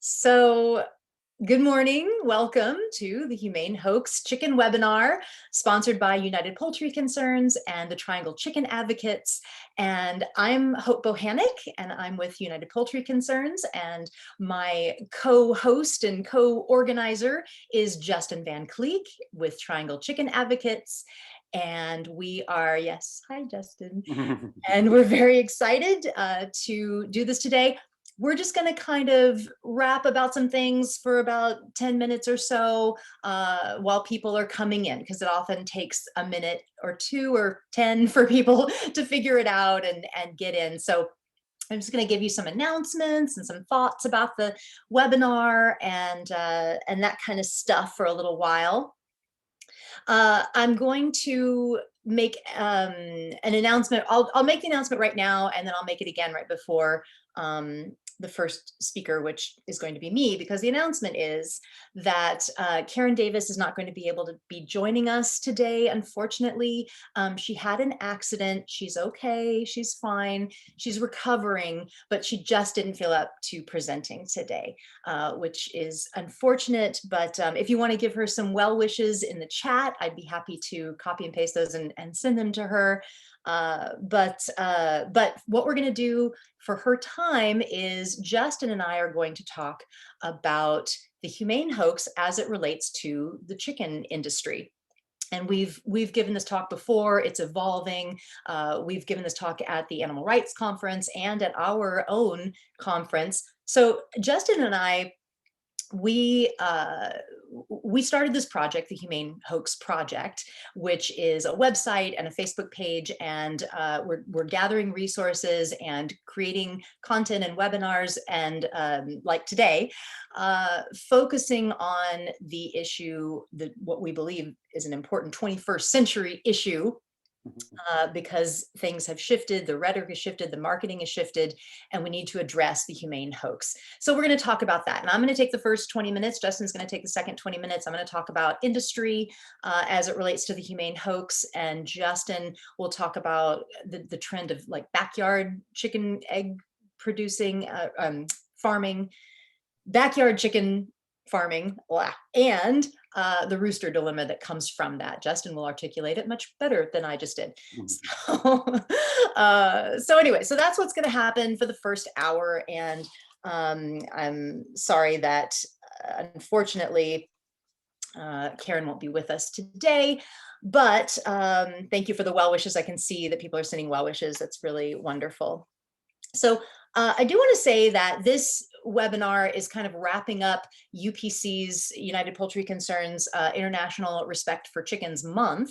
So, good morning. Welcome to the Humane Hoax Chicken webinar, sponsored by United Poultry Concerns and the Triangle Chicken Advocates. And I'm Hope Bohanec, and I'm with United Poultry Concerns. And my co-host and co-organizer is Justin Van Kleeck with Triangle Chicken Advocates. And we are, yes, hi, Justin. And we're very excited to do this today. We're just going to kind of rap about some things for about 10 minutes or so while people are coming in, because it often takes a minute or two or 10 for people to figure it out and get in. So I'm just going to give you some announcements and some thoughts about the webinar and that kind of stuff for a little while. I'm going to make an announcement. I'll make the announcement right now, and then I'll make it again right before the first speaker, which is going to be me, because the announcement is that Karen Davis is not going to be able to be joining us today, unfortunately. She had an accident. She's okay. She's fine. She's recovering, but she just didn't feel up to presenting today, which is unfortunate. But if you want to give her some well wishes in the chat, I'd be happy to copy and paste those and send them to her. But what we're going to do for her time is Justin and I are going to talk about the humane hoax as it relates to the chicken industry. And we've given this talk before. It's evolving. We've given this talk at the Animal Rights Conference and at our own conference. So Justin and I, we started this project, the Humane Hoax Project, which is a website and a Facebook page, and we're gathering resources and creating content and webinars, and like today, focusing on the issue, what we believe is an important 21st century issue. Because things have shifted, the rhetoric has shifted, the marketing has shifted, and we need to address the humane hoax. So we're going to talk about that. And I'm going to take the first 20 minutes. Justin's going to take the second 20 minutes. I'm going to talk about industry as it relates to the humane hoax. And Justin will talk about the trend of like backyard chicken egg producing, farming, backyard chicken farming, and the rooster dilemma that comes from that. Justin will articulate it much better than I just did. So anyway, so that's what's going to happen for the first hour. And I'm sorry that unfortunately Karen won't be with us today, but thank you for the well wishes. I can see that people are sending well wishes. That's really wonderful. So I do want to say that this webinar is kind of wrapping up UPC's, United Poultry Concerns, International Respect for Chickens Month.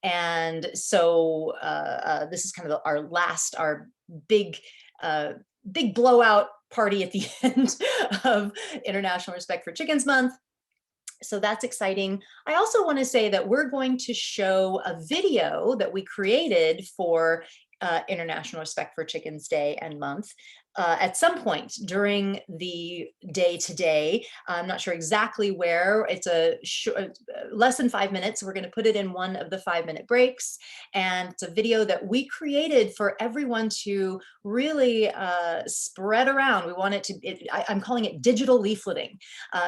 And so this is kind of our big blowout party at the end of International Respect for Chickens Month. So that's exciting. I also want to say that we're going to show a video that we created for International Respect for Chickens Day and Month at some point during the day today. I'm not sure exactly where. It's less than 5 minutes. We're going to put it in one of the 5-minute breaks. And it's a video that we created for everyone to really spread around. We want it to, I'm calling it digital leafleting.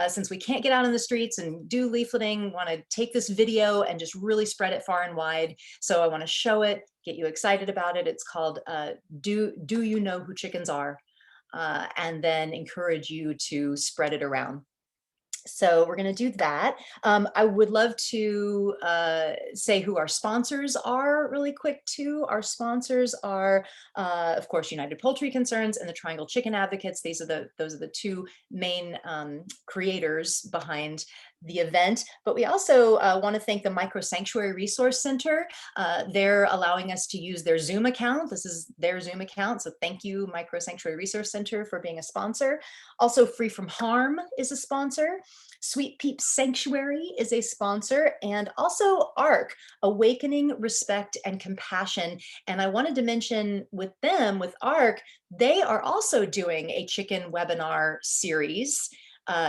Since we can't get out in the streets and do leafleting, want to take this video and just really spread it far and wide. So I want to show it, get you excited about it. It's called Do You Know Who Chickens Are? And then encourage you to spread it around. So we're going to do that. I would love to say who our sponsors are really quick too. Our sponsors are, of course, United Poultry Concerns and the Triangle Chicken Advocates. Those are the two main creators behind the event. But we also want to thank the Micro Sanctuary Resource Center. They're allowing us to use their Zoom account. This is their Zoom account. So thank you, Micro Sanctuary Resource Center, for being a sponsor. Also, Free From Harm is a sponsor. Sweet Peeps Sanctuary is a sponsor, and also ARC, Awakening Respect and Compassion. And I wanted to mention with them, with ARC, they are also doing a chicken webinar series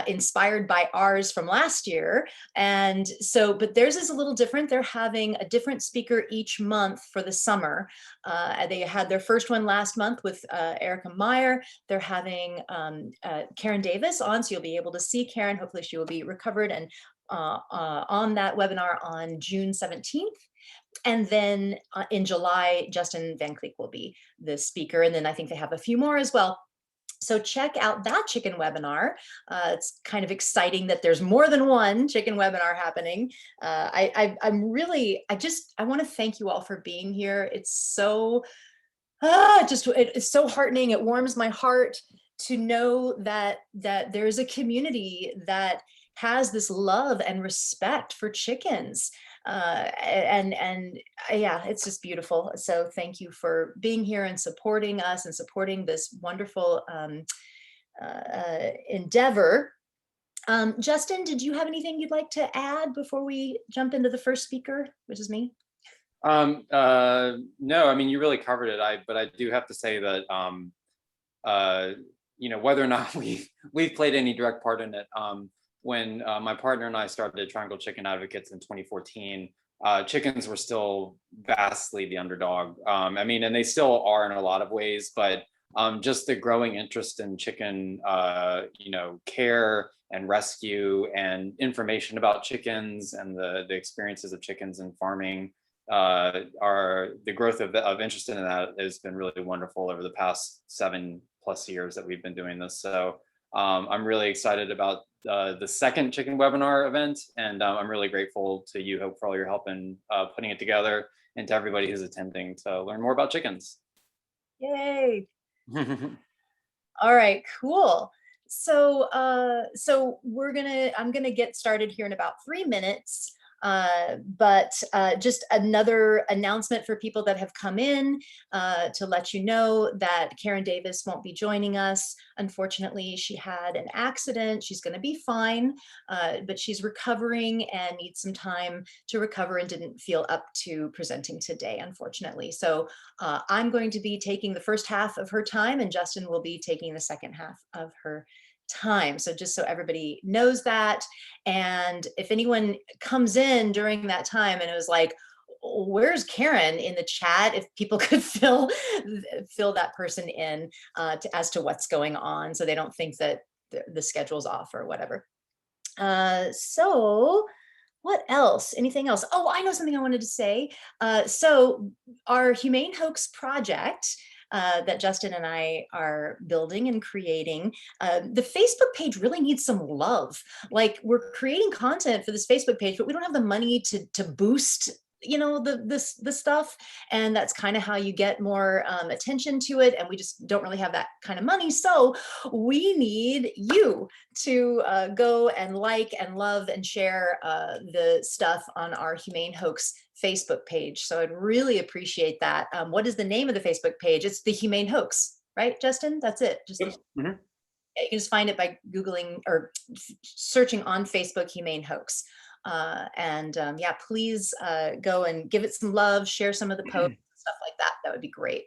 inspired by ours from last year. And so, but theirs is a little different. They're having a different speaker each month for the summer. They had their first one last month with Erica Meyer. They're having Karen Davis on, so you'll be able to see Karen. Hopefully she will be recovered and on that webinar on June 17th. And then in July, Justin Van Kleeck will be the speaker. And then I think they have a few more as well. So check out that chicken webinar. It's kind of exciting that there's more than one chicken webinar happening. I want to thank you all for being here. It's so, it's so heartening. It warms my heart to know that there's a community that has this love and respect for chickens. Yeah, it's just beautiful. So thank you for being here and supporting us and supporting this wonderful endeavor. Justin, did you have anything you'd like to add before we jump into the first speaker, which is me? No, I mean, you really covered it. But I do have to say that, you know, whether or not we've played any direct part in it, when my partner and I started Triangle Chicken Advocates in 2014, chickens were still vastly the underdog. I mean, and they still are in a lot of ways, but just the growing interest in chicken, you know, care and rescue and information about chickens and the experiences of chickens and farming, the growth of interest in that has been really wonderful over the past 7+ years that we've been doing this. So I'm really excited about the second chicken webinar event, and I'm really grateful to you, Hope, for all your help in putting it together, and to everybody who's attending to learn more about chickens. Yay! All right, cool. So I'm gonna get started here in about 3 minutes. But just another announcement for people that have come in to let you know that Karen Davis won't be joining us. Unfortunately, she had an accident. She's going to be fine, but she's recovering and needs some time to recover and didn't feel up to presenting today, unfortunately. So I'm going to be taking the first half of her time, and Justin will be taking the second half of her time. So just so everybody knows that. And if anyone comes in during that time and it was like, where's Karen in the chat, if people could fill that person in as to what's going on, so they don't think that the schedule's off or whatever. So what else? Anything else? Oh, I know something I wanted to say. So our Humane Hoax project that Justin and I are building and creating, the Facebook page really needs some love. Like, we're creating content for this Facebook page, but we don't have the money to boost, you know, the stuff, and that's kind of how you get more attention to it, and we just don't really have that kind of money. So we need you to go and like and love and share the stuff on our Humane Hoax Facebook page. So I'd really appreciate that. What is the name of the Facebook page? It's the Humane Hoax, right, Justin? That's it. Just Yep. You can just find it by Googling or searching on Facebook Humane Hoax. Yeah, please go and give it some love, share some of the posts, stuff like that. That would be great.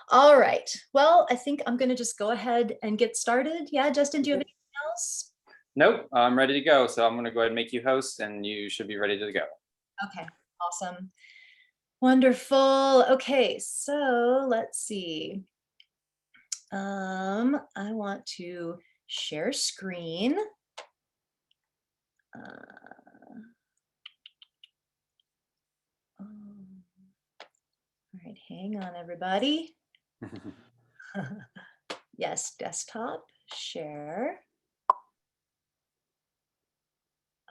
All right. Well, I think I'm going to just go ahead and get started. Yeah, Justin, do you have anything else? Nope, I'm ready to go. So I'm going to go ahead and make you host, and you should be ready to go. Okay, awesome. Wonderful. Okay, so let's see. I want to share screen. All right, hang on, everybody. Yes, desktop, share.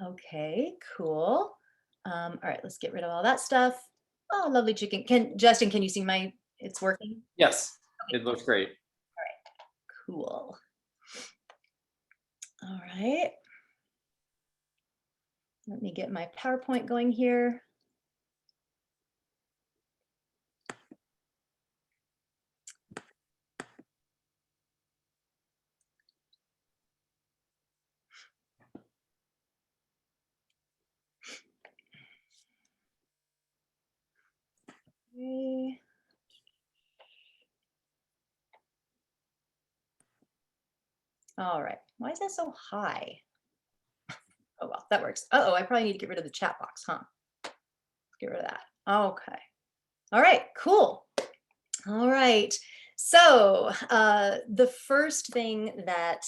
Okay, cool. All right, let's get rid of all that stuff. Oh, lovely chicken. Justin, can you see it's working? Yes, okay. It looks great. All right, cool. All right. Let me get my PowerPoint going here. Okay. All right. Why is that so high? Oh, well, that works. Uh-oh, I probably need to get rid of the chat box, huh? Get rid of that. Okay. All right, cool. All right. So the first thing that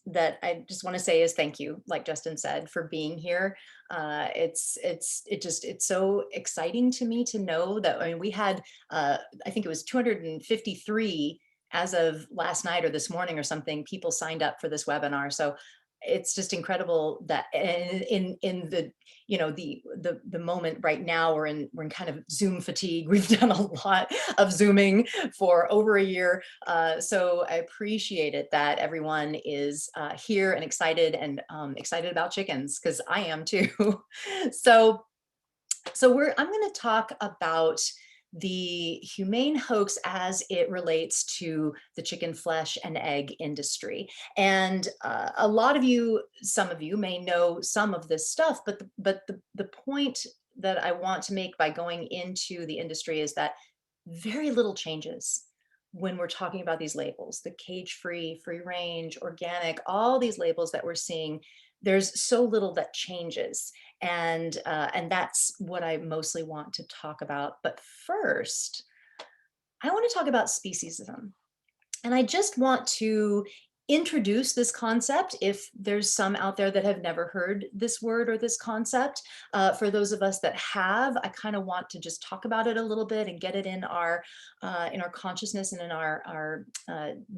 that I just want to say is thank you, like Justin said, for being here. It's so exciting to me to know that, I mean, we had I think it was 253 as of last night or this morning or something, people signed up for this webinar. So it's just incredible that in the, you know, the moment right now, we're in kind of Zoom fatigue. We've done a lot of Zooming for over a year. So I appreciate it that everyone is here and excited about chickens, because I am too. so I'm going to talk about the humane hoax as it relates to the chicken flesh and egg industry. And a lot of you, some of you may know some of this stuff, but the point that I want to make by going into the industry is that very little changes when we're talking about these labels, the cage-free, free-range, organic, all these labels that we're seeing. There's so little that changes, and that's what I mostly want to talk about. But first, I want to talk about speciesism, and I just want to introduce this concept if there's some out there that have never heard this word or this concept. For those of us that have, I kind of want to just talk about it a little bit and get it in our consciousness and in our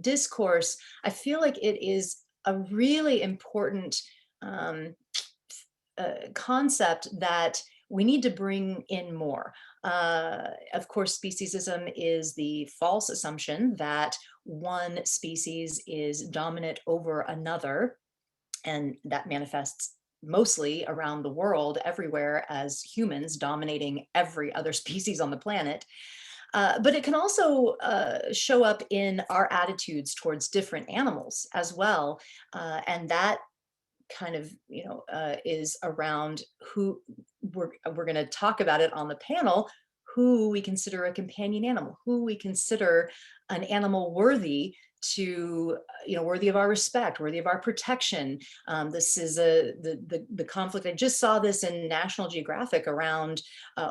discourse. I feel like it is a really important um, concept that we need to bring in more. Of course, speciesism is the false assumption that one species is dominant over another, and that manifests mostly around the world, everywhere, as humans dominating every other species on the planet. But it can also show up in our attitudes towards different animals as well. And that kind of, is around who we're going to talk about it on the panel, who we consider a companion animal, who we consider an animal worthy to, worthy of our respect, worthy of our protection. This is the conflict. I just saw this in National Geographic around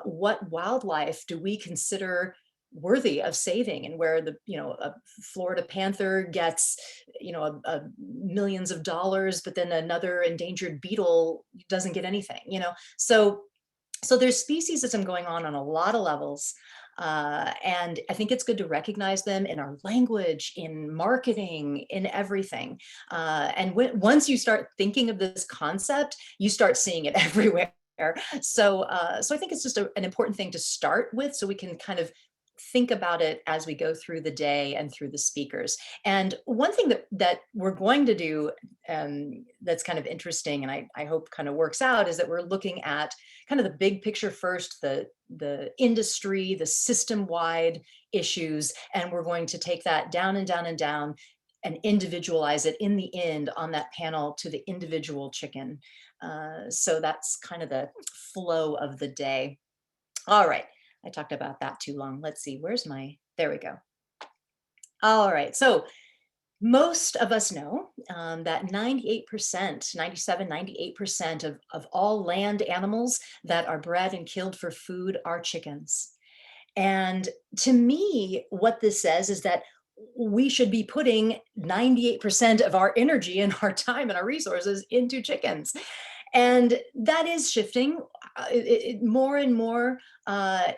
what wildlife do we consider worthy of saving, and where a Florida panther gets millions of dollars, but then another endangered beetle doesn't get anything. So there's speciesism going on a lot of levels. And I think it's good to recognize them in our language, in marketing, in everything. And once you start thinking of this concept, you start seeing it everywhere. So I think it's just an important thing to start with, so we can kind of think about it as we go through the day and through the speakers. And one thing that we're going to do, that's kind of interesting, and I hope kind of works out, is that we're looking at kind of the big picture first, the industry, the system-wide issues, and we're going to take that down and down and down and individualize it in the end on that panel to the individual chicken. So that's kind of the flow of the day. All right. I talked about that too long. Let's see, there we go. All right, so most of us know that 98%, 97, 98% of all land animals that are bred and killed for food are chickens. And to me, what this says is that we should be putting 98% of our energy and our time and our resources into chickens. And that is shifting more and more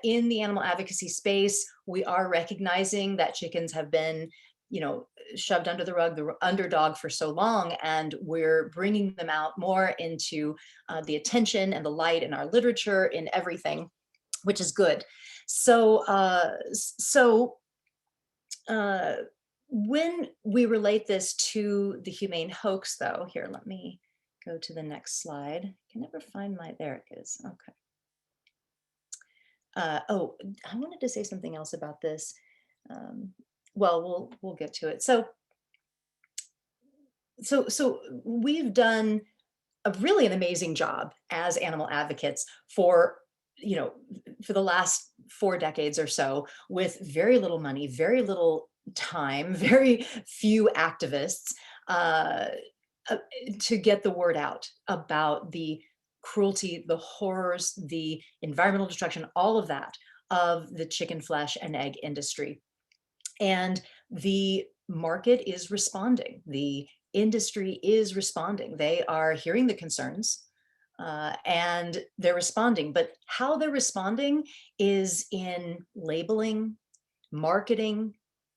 in the animal advocacy space. We are recognizing that chickens have been, shoved under the rug, the underdog, for so long, and we're bringing them out more into the attention and the light in our literature, in everything, which is good. So, when we relate this to the humane hoax, though, here, let me go to the next slide. I can never find there it is. Okay. Oh, I wanted to say something else about this. Well, we'll get to it. So we've done really an amazing job as animal advocates for the last 4 decades or so, with very little money, very little time, very few activists, uh, uh, to get the word out about the cruelty, the horrors, the environmental destruction, all of that of the chicken flesh and egg industry. And the market is responding. The industry is responding. They are hearing the concerns and they're responding. But how they're responding is in labeling, marketing,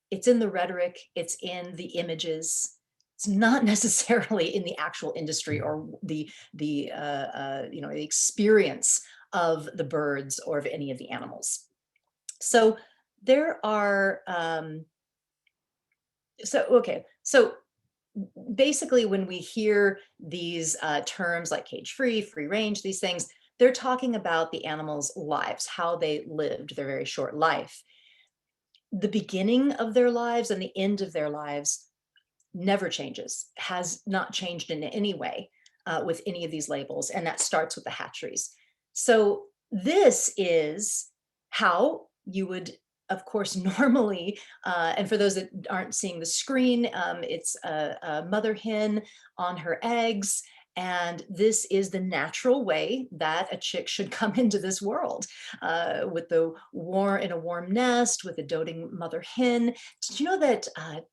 it's in the rhetoric, it's in the images. It's not necessarily in the actual industry or the experience of the birds or of any of the animals. So there are so basically when we hear these terms like cage free, free range, these things, they're talking about the animals' lives, how they lived their very short life. The beginning of their lives and the end of their lives never changes, has not changed in any way with any of these labels. And that starts with the hatcheries. So this is how you would, of course, normally, and for those that aren't seeing the screen, it's a mother hen on her eggs. And this is the natural way that a chick should come into this world, with the in a warm nest, with a doting mother hen. Did you know that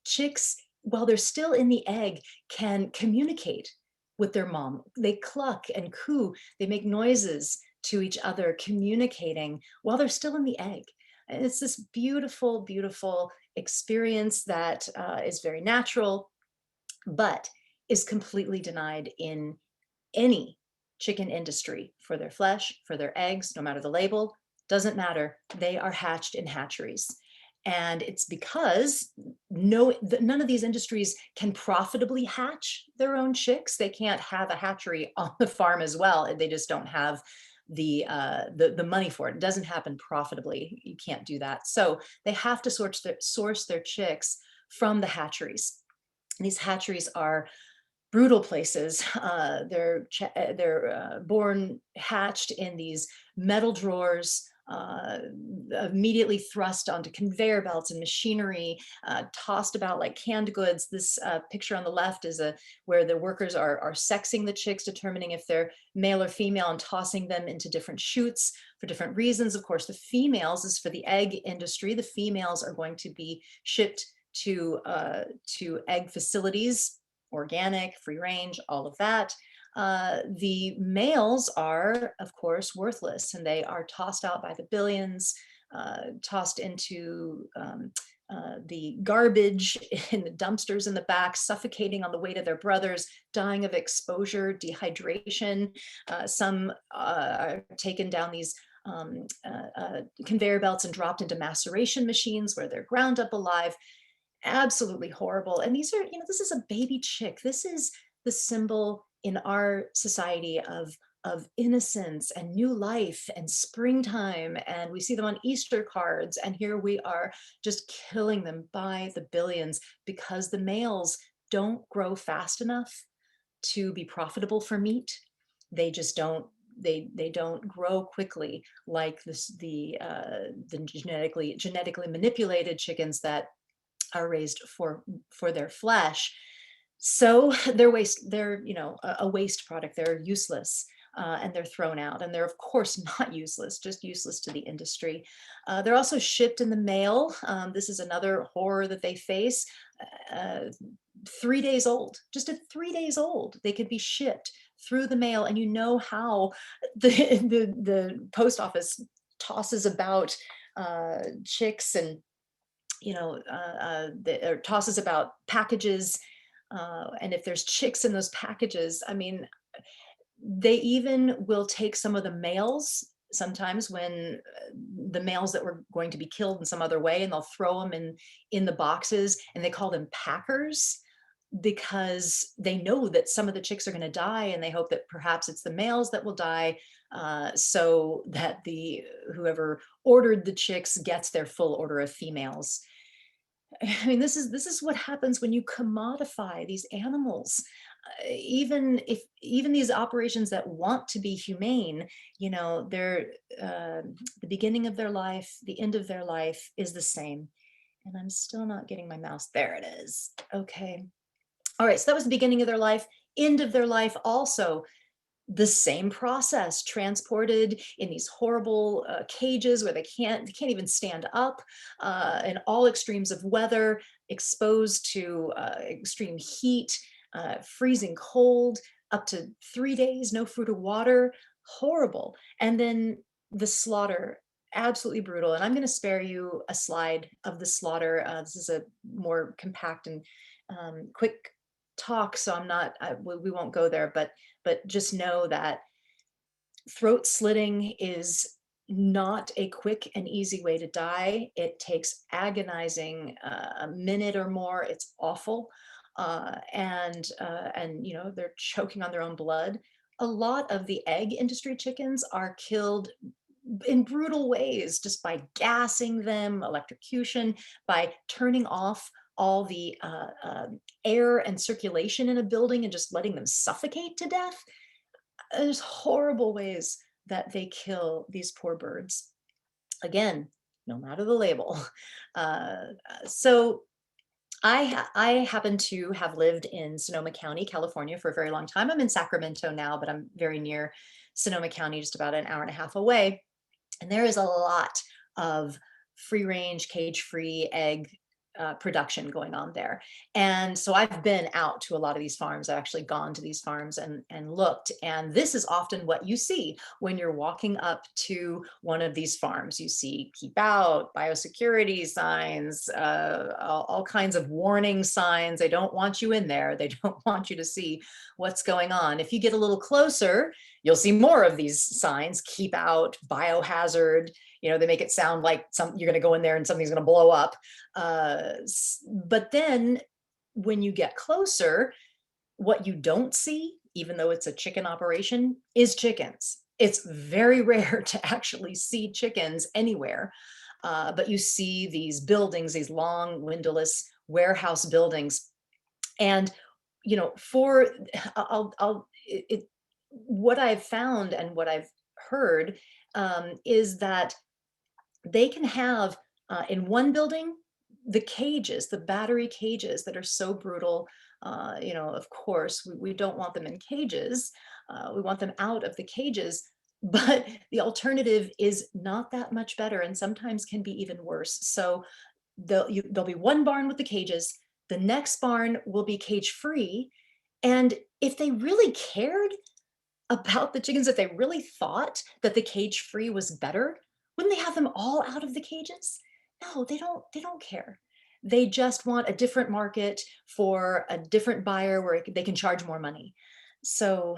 chicks, while they're still in the egg, can communicate with their mom? They cluck and coo. They make noises to each other, communicating while they're still in the egg. And it's this beautiful, beautiful experience that is very natural, but is completely denied in any chicken industry for their flesh, for their eggs, no matter the label, doesn't matter. They are hatched in hatcheries. And it's because none of these industries can profitably hatch their own chicks. They can't have a hatchery on the farm as well. They just don't have the money for it. It doesn't happen profitably. You can't do that. So they have to source their chicks from the hatcheries. And these hatcheries are brutal places. They're born hatched in these metal drawers, immediately thrust onto conveyor belts and machinery, tossed about like canned goods. This picture on the left is where the workers are sexing the chicks, determining if they're male or female, and tossing them into different chutes for different reasons. Of course, the females is for the egg industry. The females are going to be shipped to egg facilities, organic, free range, all of that. The males are, of course, worthless, and they are tossed out by the billions, tossed into the garbage in the dumpsters in the back, suffocating on the weight of their brothers, dying of exposure, dehydration. Some are taken down these conveyor belts and dropped into maceration machines where they're ground up alive. Absolutely horrible. And these are, this is a baby chick. This is the symbol in our society of innocence and new life and springtime. And we see them on Easter cards. And here we are just killing them by the billions because the males don't grow fast enough to be profitable for meat. They just don't. They don't grow quickly like the genetically manipulated chickens that are raised for their flesh. So they're a waste product. They're useless. And they're thrown out, and they're of course not useless, just useless to the industry. They're also shipped in the mail. This is another horror that they face. 3 days old, just at 3 days old, they could be shipped through the mail, and you know how the post office tosses about chicks and or tosses about packages, and if there's chicks in those packages, I mean, they even will take some of the males sometimes when the males that were going to be killed in some other way, and they'll throw them in the boxes, and they call them packers because they know that some of the chicks are going to die, and they hope that perhaps it's the males that will die, so that the whoever ordered the chicks gets their full order of females. I mean, this is what happens when you commodify these animals. Even these operations that want to be humane, they're the beginning of their life, the end of their life is the same. And I'm still not getting my mouse. There it is. Okay. All right, so that was the beginning of their life. End of their life also the same process, transported in these horrible cages where they can't even stand up, in all extremes of weather, exposed to extreme heat, freezing cold, up to 3 days, no food or water, horrible. And then the slaughter, absolutely brutal. And I'm going to spare you a slide of the slaughter. This is a more compact and quick talk, so we won't go there, but just know that throat slitting is not a quick and easy way to die. It takes agonizing, a minute or more. It's awful. And they're choking on their own blood. A lot of the egg industry chickens are killed in brutal ways, just by gassing them, electrocution, by turning off all the air and circulation in a building and just letting them suffocate to death. There's horrible ways that they kill these poor birds. Again, no matter the label. So I happen to have lived in Sonoma County, California for a very long time. I'm in Sacramento now, but I'm very near Sonoma County, just about an hour and a half away. And there is a lot of free range, cage free egg production going on there. And so I've been out to a lot of these farms. I've actually gone to these farms and looked. And this is often what you see when you're walking up to one of these farms. You see keep out, biosecurity signs, all kinds of warning signs. They don't want you in there. They don't want you to see what's going on. If you get a little closer, you'll see more of these signs: keep out, biohazard. They make it sound like you're going to go in there and something's going to blow up. But then when you get closer, what you don't see, even though it's a chicken operation, is chickens. It's very rare to actually see chickens anywhere. But you see these buildings, these long windowless warehouse buildings. And, for what I've found and what I've heard, is that they can have, in one building, the cages, the battery cages that are so brutal. Of course, we don't want them in cages. We want them out of the cages. But the alternative is not that much better, and sometimes can be even worse. So there'll be one barn with the cages. The next barn will be cage free. And if they really cared about the chickens, if they really thought that the cage free was better, wouldn't they have them all out of the cages? No, they don't care. They just want a different market for a different buyer where they can charge more money. So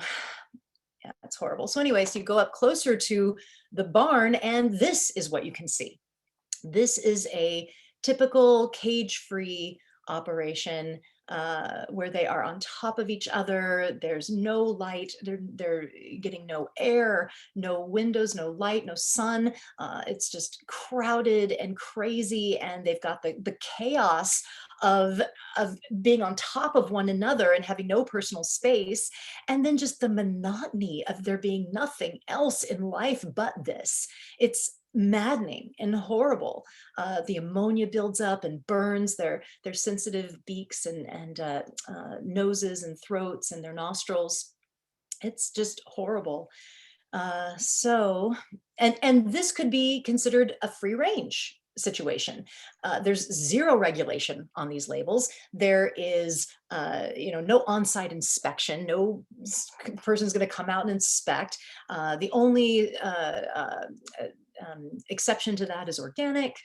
yeah, it's horrible. So anyway, so you go up closer to the barn and this is what you can see. This is a typical cage-free operation, where they are on top of each other. There's no light. They're getting no air, no windows, no light, no sun. It's just crowded and crazy, and they've got the chaos of being on top of one another and having no personal space, and then just the monotony of there being nothing else in life but this. It's maddening and horrible. The ammonia builds up and burns their sensitive beaks and noses and throats and their nostrils. It's just horrible. And this could be considered a free range situation. There's zero regulation on these labels. There is, no on-site inspection. No person's going to come out and inspect. The only exception to that is organic,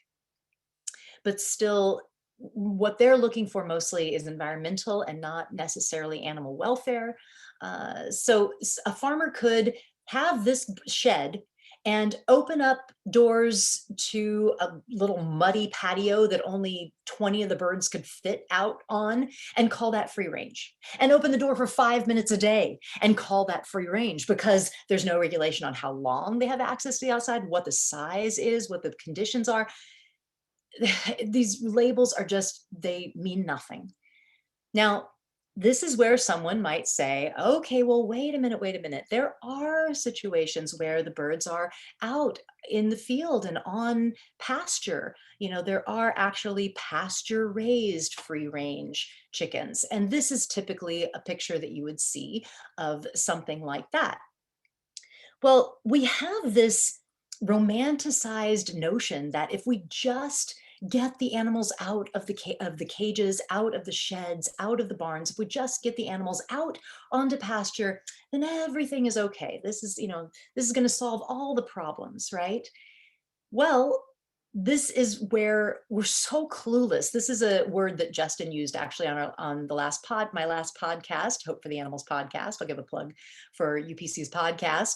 but still what they're looking for mostly is environmental and not necessarily animal welfare. So a farmer could have this shed and open up doors to a little muddy patio that only 20 of the birds could fit out on and call that free range, and open the door for 5 minutes a day and call that free range, because there's no regulation on how long they have access to the outside, what the size is, what the conditions are. These labels are just, they mean nothing. Now, this is where someone might say, okay, well, wait a minute, wait a minute. There are situations where the birds are out in the field and on pasture. There are actually pasture raised free range chickens. And this is typically a picture that you would see of something like that. Well, we have this romanticized notion that if we just get the animals out of the cages, out of the sheds, out of the barns, if we just get the animals out onto pasture, then everything is okay. This is going to solve all the problems, right? Well, this is where we're so clueless. This is a word that Justin used actually on the my last podcast, Hope for the Animals podcast. I'll give a plug for UPC's podcast,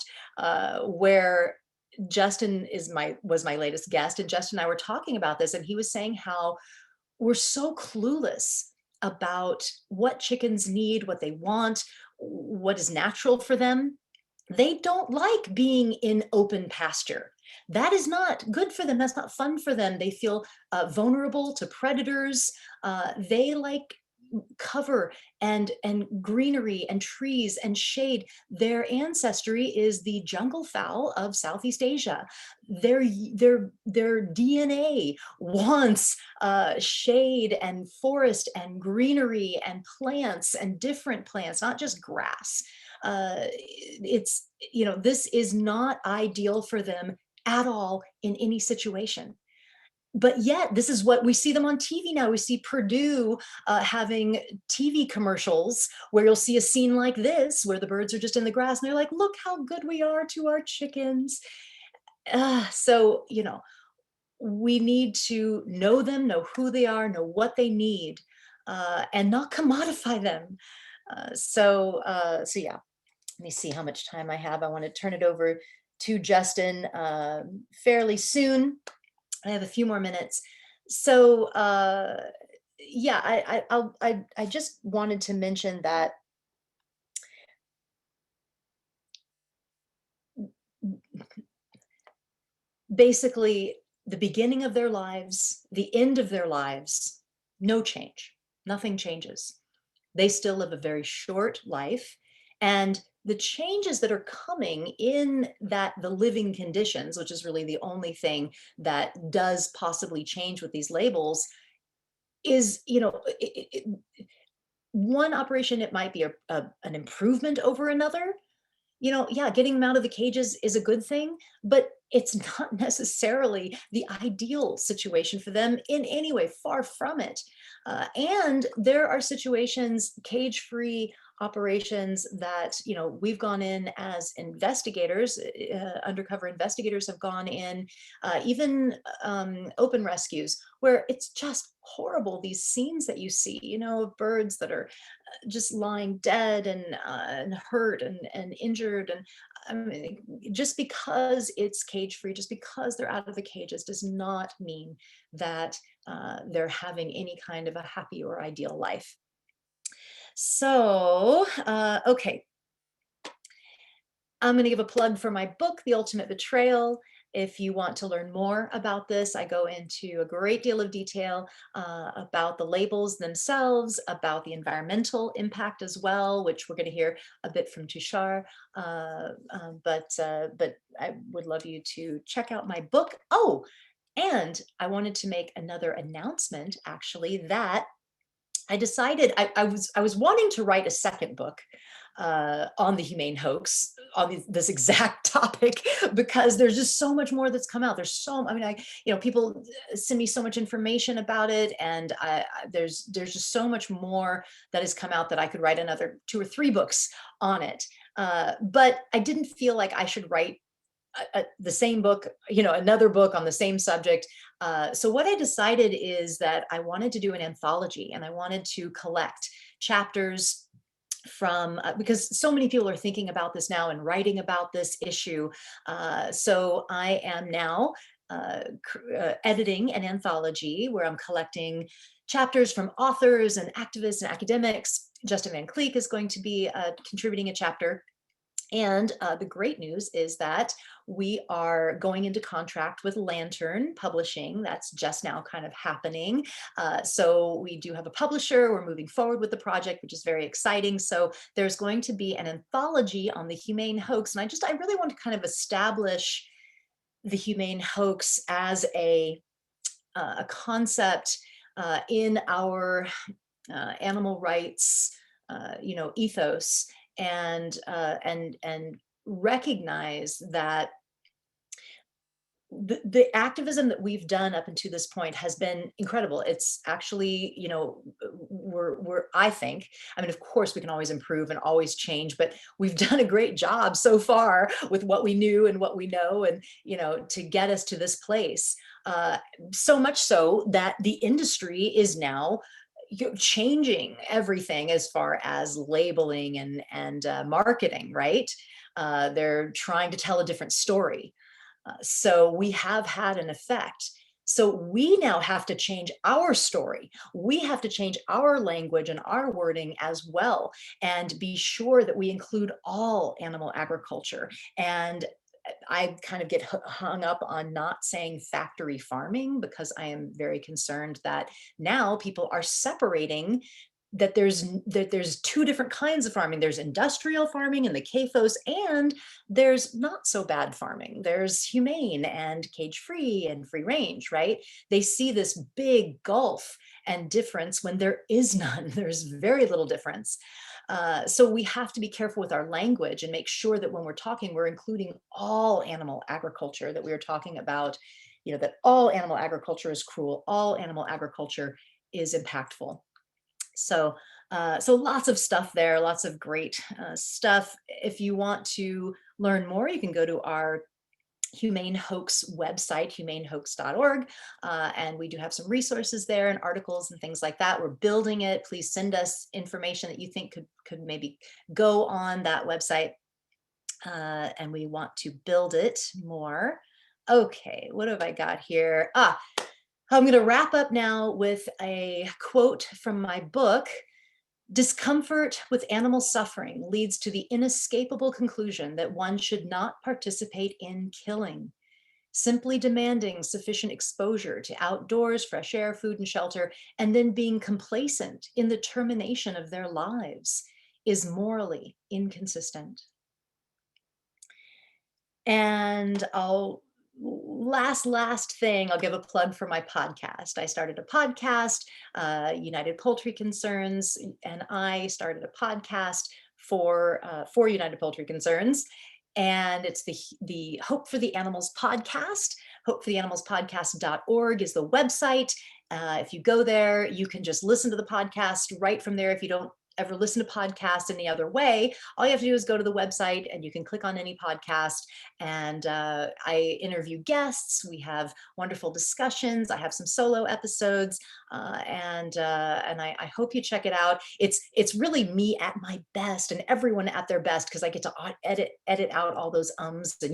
where Justin was my latest guest, and Justin and I were talking about this, and he was saying how we're so clueless about what chickens need, what they want, what is natural for them. They don't like being in open pasture. That is not good for them. That's not fun for them. They feel vulnerable to predators. They like cover and greenery and trees and shade. Their ancestry is the jungle fowl of Southeast Asia. Their DNA wants shade and forest and greenery and plants and different plants, not just grass. This is not ideal for them at all in any situation. But yet, this is what we see them on TV now. We see Purdue having TV commercials where you'll see a scene like this, where the birds are just in the grass and they're like, look how good we are to our chickens. So, we need to know them, know who they are, know what they need, and not commodify them. So yeah, let me see how much time I have. I want to turn it over to Justin fairly soon. I have a few more minutes. So yeah, I just wanted to mention that basically the beginning of their lives, the end of their lives, no change. Nothing changes. They still live a very short life. And the changes that are coming in the living conditions, which is really the only thing that does possibly change with these labels, is, one operation, it might be an improvement over another. Yeah, getting them out of the cages is a good thing, but it's not necessarily the ideal situation for them in any way, far from it. And there are situations, cage-free operations that, we've gone in as investigators, undercover investigators have gone in, even open rescues, where it's just horrible, these scenes that you see, of birds that are just lying dead and hurt and injured. And I mean, just because it's cage free, just because they're out of the cages, does not mean that they're having any kind of a happy or ideal life. So, okay. I'm going to give a plug for my book, The Ultimate Betrayal. If you want to learn more about this, I go into a great deal of detail about the labels themselves, about the environmental impact as well, which we're going to hear a bit from Tushar. But I would love you to check out my book. Oh, and I wanted to make another announcement, actually, that I decided I was wanting to write a second book on the Humane Hoax, on this exact topic, because there's just so much more that's come out. People send me so much information about it, and there's just so much more that has come out that I could write another 2 or 3 books on it. But I didn't feel like I should write the same book, another book on the same subject. So what I decided is that I wanted to do an anthology, and I wanted to collect chapters from, because so many people are thinking about this now and writing about this issue. So I am now editing an anthology where I'm collecting chapters from authors and activists and academics. Justin Van Kleeck is going to be contributing a chapter. And the great news is that we are going into contract with Lantern Publishing. That's just now kind of happening. So we do have a publisher. We're moving forward with the project, which is very exciting. So there's going to be an anthology on the Humane Hoax. And I really want to kind of establish the Humane Hoax as a concept in our animal rights, ethos, and recognize that the activism that we've done up until this point has been incredible. It's actually, I think, I mean, of course we can always improve and always change, but we've done a great job so far with what we knew and what we know, and, to get us to this place. So much so that the industry is now changing everything as far as labeling and marketing, right? They're trying to tell a different story. So we have had an effect. So we now have to change our story. We have to change our language and our wording as well, and be sure that we include all animal agriculture. And I kind of get hung up on not saying factory farming, because I am very concerned that now people are separating that there's two different kinds of farming. There's industrial farming and the CAFOs, and there's not so bad farming. There's humane and cage-free and free range, right? They see this big gulf and difference when there is none. There's very little difference. So we have to be careful with our language and make sure that when we're talking, we're including all animal agriculture, that we're talking about, that all animal agriculture is cruel, all animal agriculture is impactful. So, so lots of stuff there, lots of great stuff. If you want to learn more, you can go to our Humane Hoax website, humanehoax.org, and we do have some resources there and articles and things like that. We're building it. Please send us information that you think could maybe go on that website, and we want to build it more. Okay, what have I got here? I'm going to wrap up now with a quote from my book. Discomfort with animal suffering leads to the inescapable conclusion that one should not participate in killing. Simply demanding sufficient exposure to outdoors, fresh air, food, and shelter, and then being complacent in the termination of their lives is morally inconsistent. And last thing, I'll give a plug for my podcast. I started a podcast, United Poultry Concerns, and I started a podcast for United Poultry Concerns, and it's the Hope for the Animals podcast. Hopefortheanimalspodcast.org is the website. If you go there, you can just listen to the podcast right from there. If you don't ever listen to podcasts any other way, all you have to do is go to the website and you can click on any podcast, and I interview guests. We have wonderful discussions. I have some solo episodes, and I hope you check it out. It's really me at my best and everyone at their best, because I get to edit out all those ums and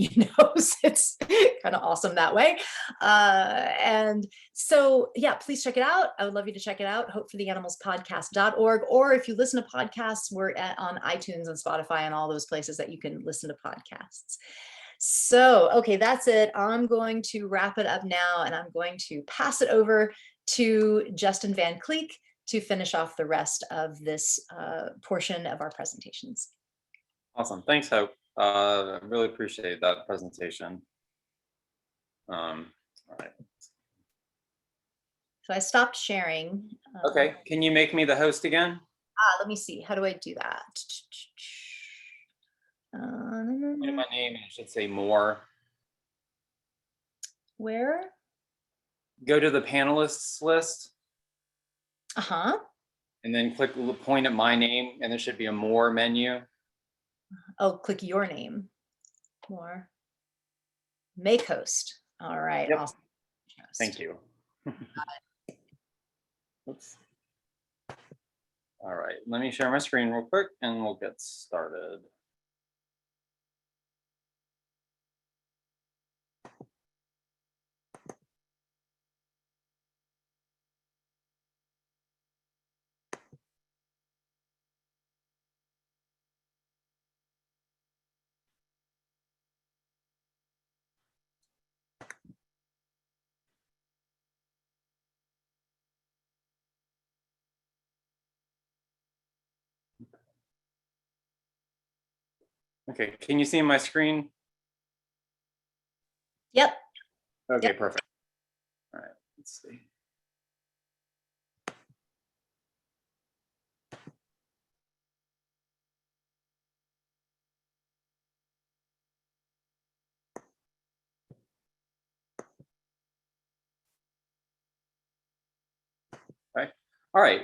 it's kind of awesome that way. And so yeah, please check it out. I would love you to check it out. Hopefortheanimalspodcast.org, or if you listen to podcasts, we're on iTunes and Spotify and all those places that you can listen to podcasts. So, okay, that's it. I'm going to wrap it up now, and I'm going to pass it over to Justin Van Kleeck to finish off the rest of this portion of our presentations. Awesome. Thanks, Hope. I really appreciate that presentation. All right. So I stopped sharing. Okay. Can you make me the host again? Let me see. How do I do that? In my name, it should say more. Where? Go to the panelists list. Uh-huh. And then click point at my name, and there should be a more menu. Oh, click your name. More. Make host. All right. Yep. Awesome. Thank you. Oops. All right. Let me share my screen real quick, and we'll get started. Okay, can you see my screen? Yep. Okay, Yep. perfect. All right, let's see. Right. All right.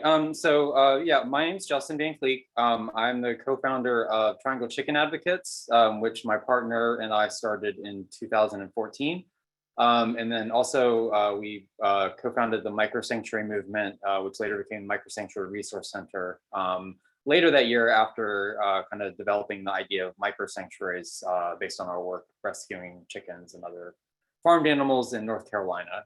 Yeah, my name's Justin Van Kleeck. I'm the co-founder of Triangle Chicken Advocates, which my partner and I started in 2014. And then also we co-founded the Micro Sanctuary movement, which later became Micro Sanctuary Resource Center. Later that year, after kind of developing the idea of micro sanctuaries based on our work rescuing chickens and other farmed animals in North Carolina.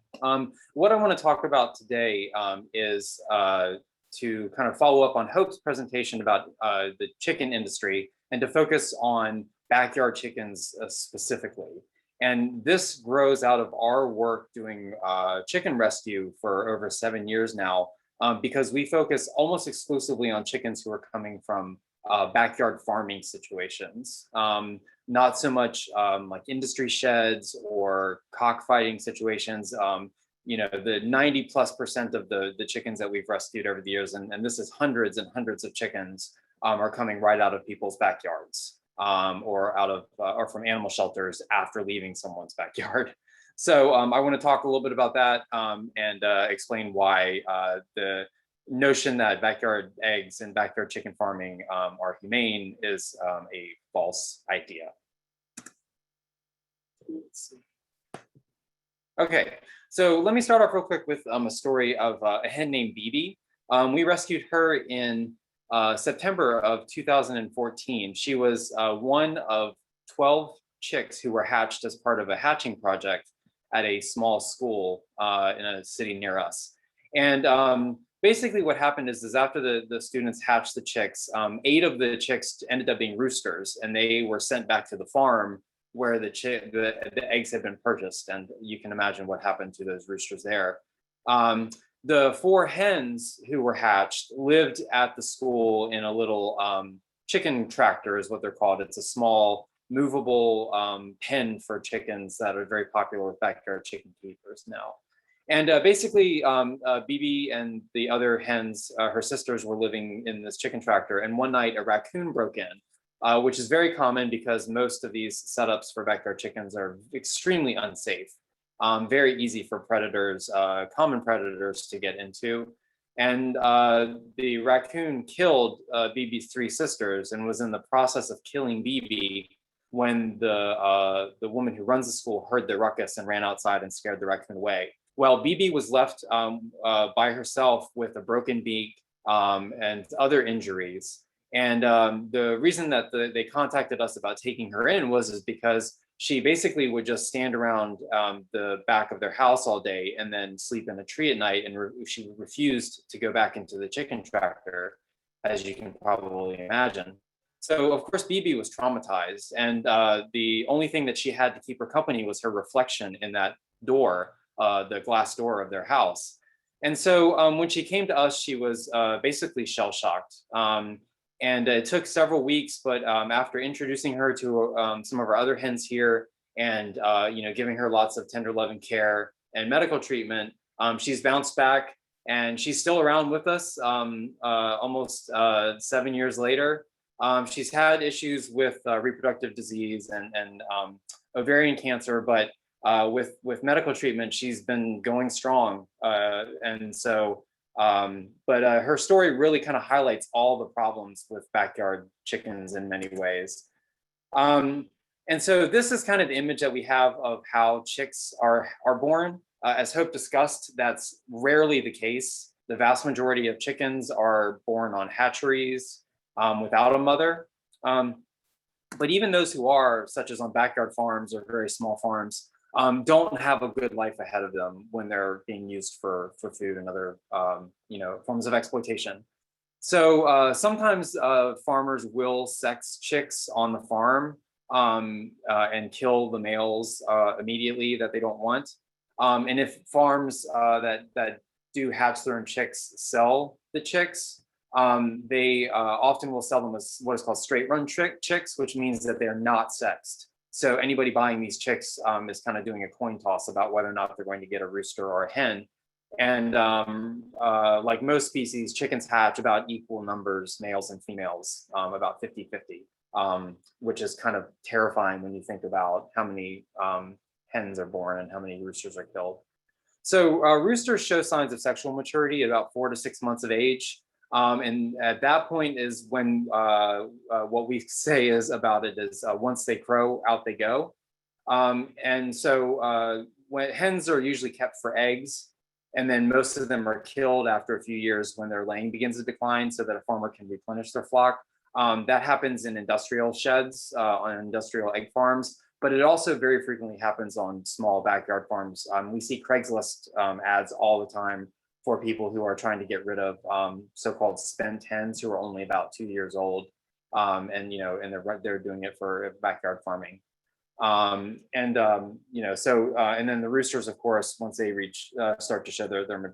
What I want to talk about today is to kind of follow up on Hope's presentation about the chicken industry and to focus on backyard chickens specifically. And this grows out of our work doing chicken rescue for over 7 years now, because we focus almost exclusively on chickens who are coming from backyard farming situations. Not so much like industry sheds or cockfighting situations. The 90+% of the chickens that we've rescued over the years, and this is hundreds and hundreds of chickens, are coming right out of people's backyards or from animal shelters after leaving someone's backyard. So I want to talk a little bit about that and explain why the notion that backyard eggs and backyard chicken farming are humane is a false idea. Let's see. Okay, so let me start off real quick with a story of a hen named Bibi. We rescued her in September of 2014. She was one of 12 chicks who were hatched as part of a hatching project at a small school in a city near us. And basically what happened is after the students hatched the chicks, 8 of the chicks ended up being roosters, and they were sent back to the farm where the eggs had been purchased. And you can imagine what happened to those roosters there. The 4 hens who were hatched lived at the school in a little chicken tractor is what they're called. It's a small movable pen for chickens that are very popular with backyard chicken keepers now. And basically, Bibi and the other hens, her sisters, were living in this chicken tractor. And one night, a raccoon broke in, which is very common because most of these setups for backyard chickens are extremely unsafe, very easy for predators, common predators to get into. And the raccoon killed Bibi's 3 sisters and was in the process of killing Bibi when the woman who runs the school heard the ruckus and ran outside and scared the raccoon away. Well, Bibi was left by herself with a broken beak and other injuries. And the reason that they contacted us about taking her in was because she basically would just stand around the back of their house all day and then sleep in a tree at night. And she refused to go back into the chicken tractor, as you can probably imagine. So of course, Bibi was traumatized. And the only thing that she had to keep her company was her reflection in that door, the glass door of their house. And so when she came to us, she was basically shell-shocked. And it took several weeks, but after introducing her to some of our other hens here and giving her lots of tender love and care and medical treatment, she's bounced back and she's still around with us almost 7 years later. She's had issues with reproductive disease and ovarian cancer, but with medical treatment, she's been going strong. But her story really kind of highlights all the problems with backyard chickens in many ways. And so this is kind of the image that we have of how chicks are born. As Hope discussed, that's rarely the case. The vast majority of chickens are born on hatcheries without a mother. But even those who are, such as on backyard farms or very small farms, don't have a good life ahead of them when they're being used for food and other forms of exploitation. So sometimes farmers will sex chicks on the farm and kill the males immediately that they don't want. And if farms that do hatch their own chicks sell the chicks, They often will sell them as what is called straight run chicks, which means that they're not sexed. So anybody buying these chicks is kind of doing a coin toss about whether or not they're going to get a rooster or a hen. And like most species, chickens hatch about equal numbers, males and females, about 50-50, which is kind of terrifying when you think about how many hens are born and how many roosters are killed. So roosters show signs of sexual maturity at about 4 to 6 months of age. And at that point is when what we say is about it is once they crow, out they go. And so when hens are usually kept for eggs, and then most of them are killed after a few years when their laying begins to decline so that a farmer can replenish their flock. That happens in industrial sheds, on industrial egg farms, but it also very frequently happens on small backyard farms. We see Craigslist ads all the time for people who are trying to get rid of so-called spent hens who are only about 2 years old, and they're doing it for backyard farming. And then the roosters, of course, once they start to show that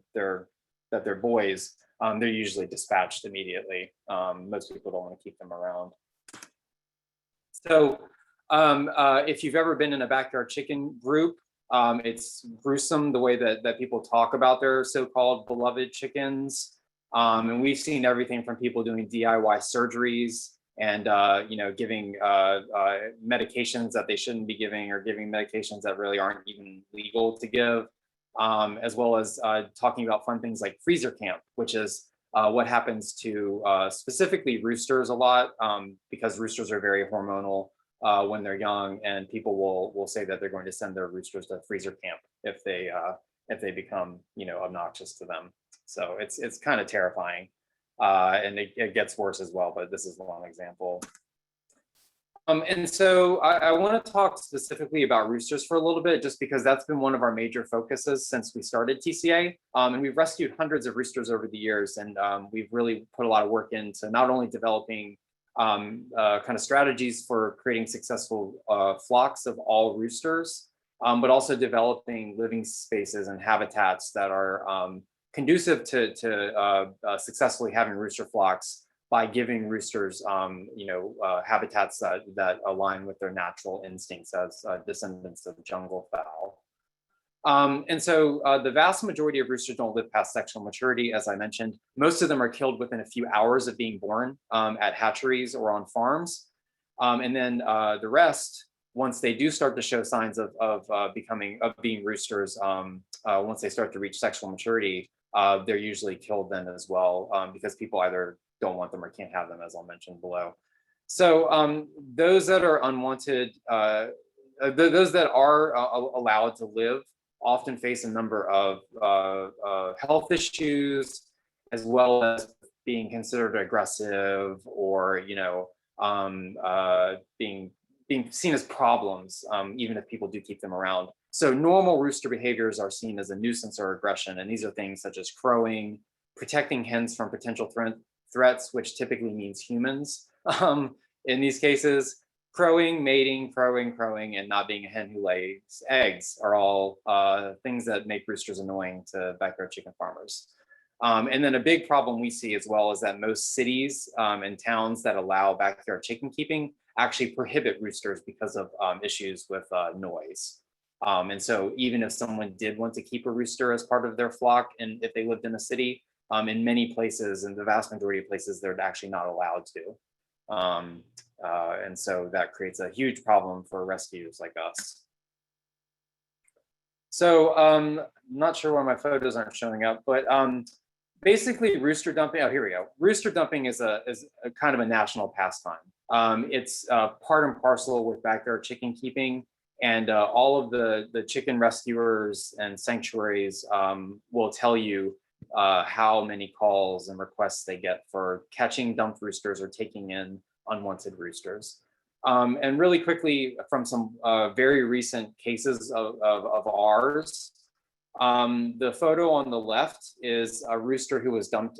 they're boys, they're usually dispatched immediately. Most people don't want to keep them around. So if you've ever been in a backyard chicken group, it's gruesome the way that people talk about their so-called beloved chickens. And we've seen everything from people doing DIY surgeries and giving medications that they shouldn't be giving, or giving medications that really aren't even legal to give, as well as talking about fun things like freezer camp, which is what happens to specifically roosters a lot, because roosters are very hormonal when they're young, and people will say that they're going to send their roosters to freezer camp if they become obnoxious to them. So it's kind of terrifying. And it gets worse as well, but this is one example. And so I want to talk specifically about roosters for a little bit, just because that's been one of our major focuses since we started TCA. And we've rescued hundreds of roosters over the years, and we've really put a lot of work into not only developing kind of strategies for creating successful flocks of all roosters, but also developing living spaces and habitats that are conducive to successfully having rooster flocks by giving roosters, habitats that align with their natural instincts as descendants of jungle fowl. And so the vast majority of roosters don't live past sexual maturity, as I mentioned. Most of them are killed within a few hours of being born at hatcheries or on farms. And then the rest, once they do start to show signs of being roosters, once they start to reach sexual maturity, they're usually killed then as well, because people either don't want them or can't have them, as I'll mention below. So those that are unwanted, those that are allowed to live often face a number of health issues, as well as being considered aggressive, or being seen as problems, even if people do keep them around. So normal rooster behaviors are seen as a nuisance or aggression, and these are things such as crowing, protecting hens from potential threats, which typically means humans. In these cases, crowing, mating, crowing, and not being a hen who lays eggs are all things that make roosters annoying to backyard chicken farmers. And then a big problem we see as well is that most cities and towns that allow backyard chicken keeping actually prohibit roosters because of issues with noise. And so even if someone did want to keep a rooster as part of their flock, and if they lived in a city, in many places, and the vast majority of places, they're actually not allowed to. And so that creates a huge problem for rescues like us. So I'm not sure why my photos aren't showing up, but basically rooster dumping, oh, here we go. Rooster dumping is a kind of a national pastime. It's part and parcel with backyard chicken keeping, and all of the chicken rescuers and sanctuaries will tell you how many calls and requests they get for catching dumped roosters or taking in unwanted roosters. And really quickly, from some very recent cases of ours, the photo on the left is a rooster who was dumped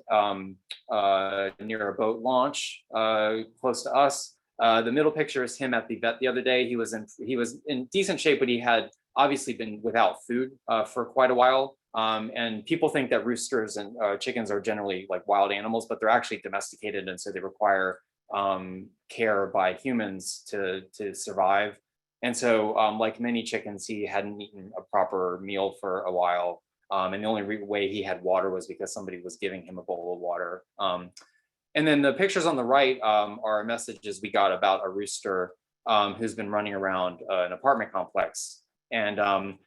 near a boat launch close to us. The middle picture is him at the vet the other day. He was in decent shape, but he had obviously been without food for quite a while. And people think that roosters and chickens are generally like wild animals, but they're actually domesticated, and so they require care by humans to survive. And so, like many chickens, he hadn't eaten a proper meal for a while. And the only way he had water was because somebody was giving him a bowl of water. And then the pictures on the right are messages we got about a rooster who's been running around an apartment complex. And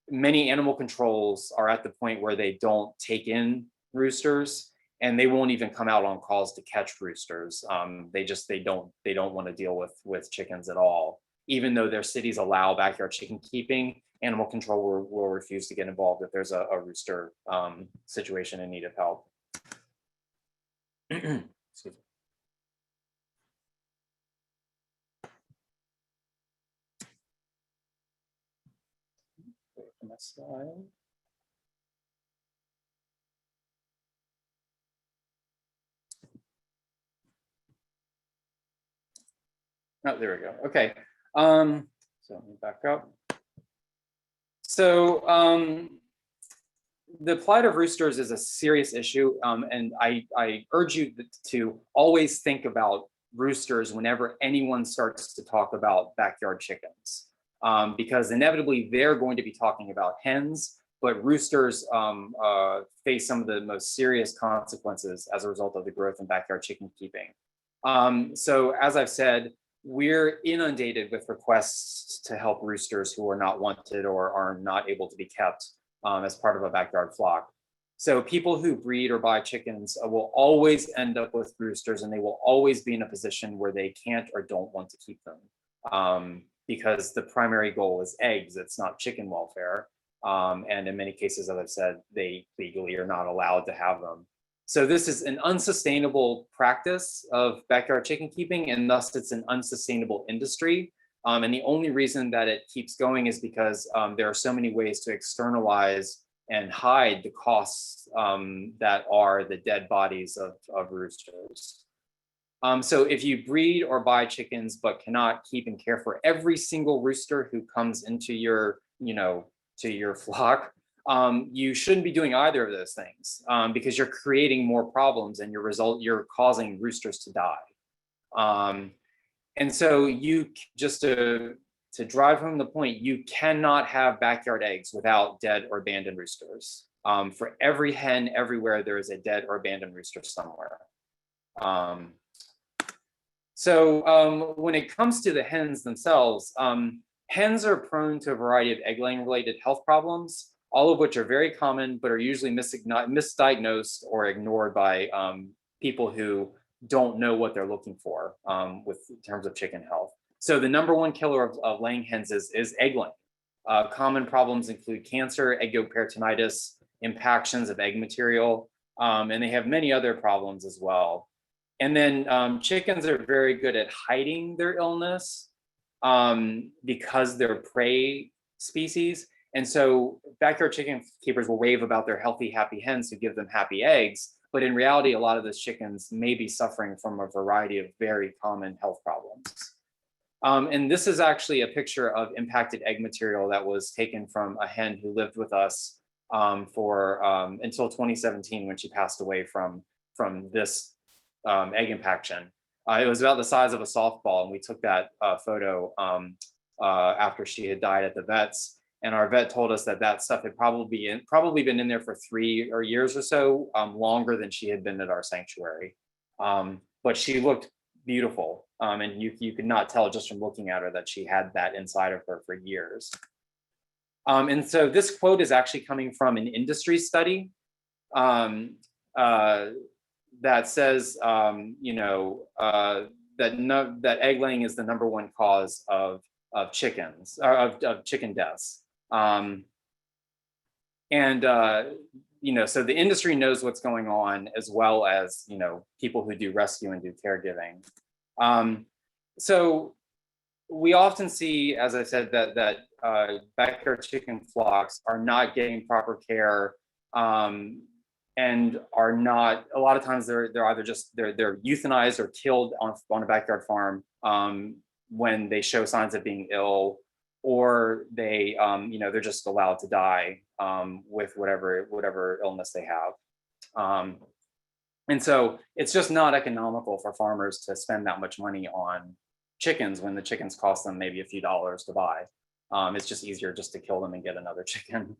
many animal controls are at the point where they don't take in roosters, and they won't even come out on calls to catch roosters. They don't want to deal with chickens at all. Even though their cities allow backyard chicken keeping, animal control will refuse to get involved if there's a rooster situation in need of help. Excuse me. Wait for my slide. Oh, there we go. Okay. So let me back up. So the plight of roosters is a serious issue, and I urge you to always think about roosters whenever anyone starts to talk about backyard chickens, because inevitably they're going to be talking about hens, but roosters face some of the most serious consequences as a result of the growth in backyard chicken keeping. So as I've said, we're inundated with requests to help roosters who are not wanted or are not able to be kept as part of a backyard flock. So people who breed or buy chickens will always end up with roosters, and they will always be in a position where they can't or don't want to keep them because the primary goal is eggs. It's not chicken welfare. And in many cases, as I've said, they legally are not allowed to have them. So this is an unsustainable practice of backyard chicken keeping, and thus it's an unsustainable industry. And the only reason that it keeps going is because there are so many ways to externalize and hide the costs that are the dead bodies of roosters. So if you breed or buy chickens but cannot keep and care for every single rooster who comes into your, to your flock, you shouldn't be doing either of those things because you're creating more problems, and you're causing roosters to die. And so you just to drive home the point, you cannot have backyard eggs without dead or abandoned roosters. For every hen everywhere, there is a dead or abandoned rooster somewhere. So when it comes to the hens themselves, hens are prone to a variety of egg-laying related health problems, all of which are very common, but are usually misdiagnosed or ignored by people who don't know what they're looking for in terms of chicken health. So the number one killer of laying hens is egg laying. Common problems include cancer, egg yolk peritonitis, impactions of egg material, and they have many other problems as well. And then chickens are very good at hiding their illness because they're prey species. And so backyard chicken keepers will rave about their healthy, happy hens who give them happy eggs. But in reality, a lot of those chickens may be suffering from a variety of very common health problems. And this is actually a picture of impacted egg material that was taken from a hen who lived with us until 2017, when she passed away from this egg impaction. It was about the size of a softball, and we took that photo after she had died at the vet's. And our vet told us that stuff had probably been in there for 3 years or so, longer than she had been at our sanctuary. But she looked beautiful, and you could not tell just from looking at her that she had that inside of her for years. And so this quote is actually coming from an industry study that says, that egg laying is the number one cause of chickens, of chicken deaths. So the industry knows what's going on, as well as, people who do rescue and do caregiving. So we often see, as I said, that backyard chicken flocks are not getting proper care, and are not, a lot of times they're either just they're euthanized or killed on a backyard farm when they show signs of being ill, or they, they're just allowed to die with whatever illness they have. And so it's just not economical for farmers to spend that much money on chickens when the chickens cost them maybe a few dollars to buy. It's just easier just to kill them and get another chicken.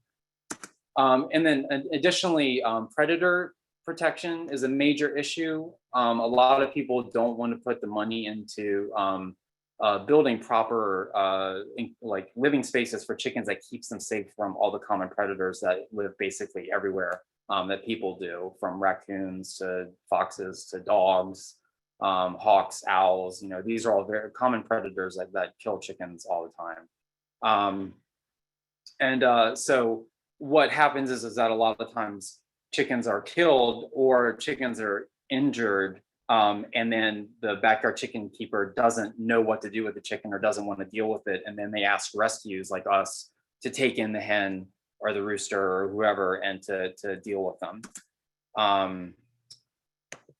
And then additionally, predator protection is a major issue. A lot of people don't want to put the money into building proper like living spaces for chickens that keeps them safe from all the common predators that live basically everywhere that people do, from raccoons to foxes to dogs, hawks, owls. These are all very common predators that kill chickens all the time. So what happens is that a lot of the times chickens are killed or chickens are injured, and then the backyard chicken keeper doesn't know what to do with the chicken or doesn't want to deal with it, and then they ask rescues like us to take in the hen or the rooster or whoever and to deal with them.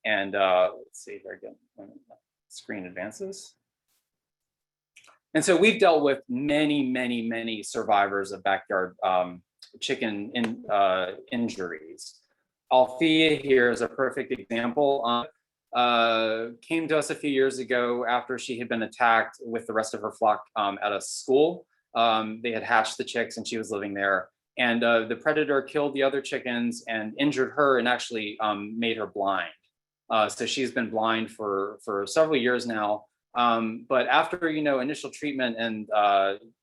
Let's see if I get screen advances. And so we've dealt with many survivors of backyard chicken injuries. Althea here is a perfect example. Came to us a few years ago after she had been attacked with the rest of her flock at a school. They had hatched the chicks and she was living there. And the predator killed the other chickens and injured her and actually made her blind. So she's been blind for several years now. But after initial treatment and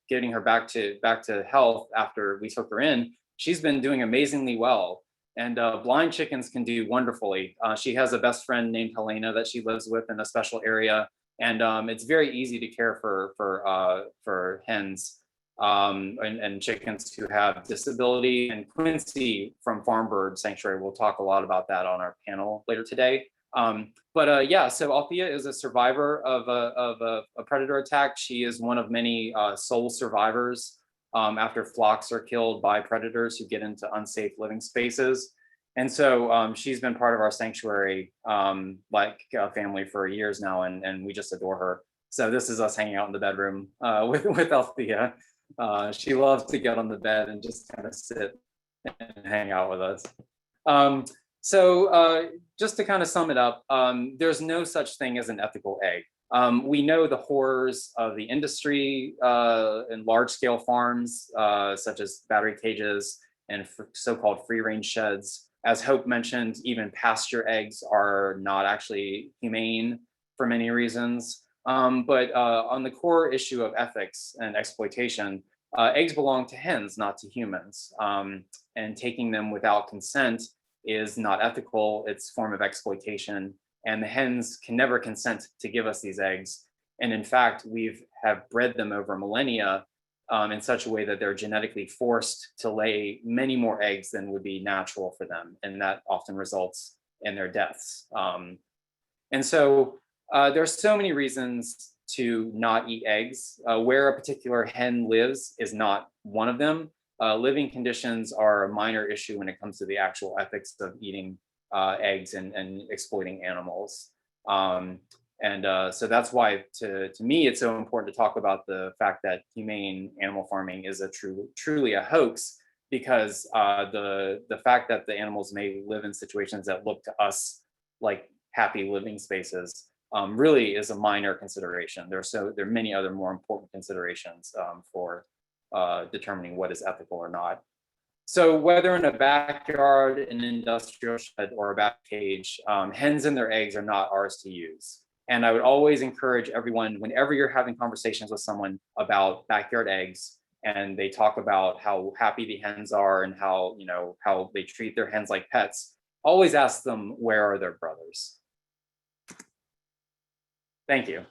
getting her back to health after we took her in, she's been doing amazingly well. And blind chickens can do wonderfully. She has a best friend named Helena that she lives with in a special area, and it's very easy to care for hens and chickens who have disability. And Quincy from Farm Bird Sanctuary will talk a lot about that on our panel later today. So Althea is a survivor of a predator attack. She is one of many sole survivors after flocks are killed by predators who get into unsafe living spaces. And so she's been part of our sanctuary like a family for years now, and we just adore her. So this is us hanging out in the bedroom with Althea. She loves to get on the bed and just kind of sit and hang out with us. So just to kind of sum it up, there's no such thing as an ethical egg. We know the horrors of the industry and large-scale farms, such as battery cages and so-called free-range sheds. As Hope mentioned, even pasture eggs are not actually humane for many reasons. But on the core issue of ethics and exploitation, eggs belong to hens, not to humans. And taking them without consent is not ethical. It's a form of exploitation. And the hens can never consent to give us these eggs. And in fact, have bred them over millennia in such a way that they're genetically forced to lay many more eggs than would be natural for them. And that often results in their deaths. And so there's so many reasons to not eat eggs. Where a particular hen lives is not one of them. Living conditions are a minor issue when it comes to the actual ethics of eating eggs and exploiting animals. So that's why, to me, it's so important to talk about the fact that humane animal farming is truly a hoax, because the fact that the animals may live in situations that look to us like happy living spaces really is a minor consideration. There are many other more important considerations for determining what is ethical or not. So whether in a backyard, an industrial shed, or a bat cage, hens and their eggs are not ours to use. And I would always encourage everyone, whenever you're having conversations with someone about backyard eggs, and they talk about how happy the hens are and how they treat their hens like pets, always ask them, where are their brothers? Thank you.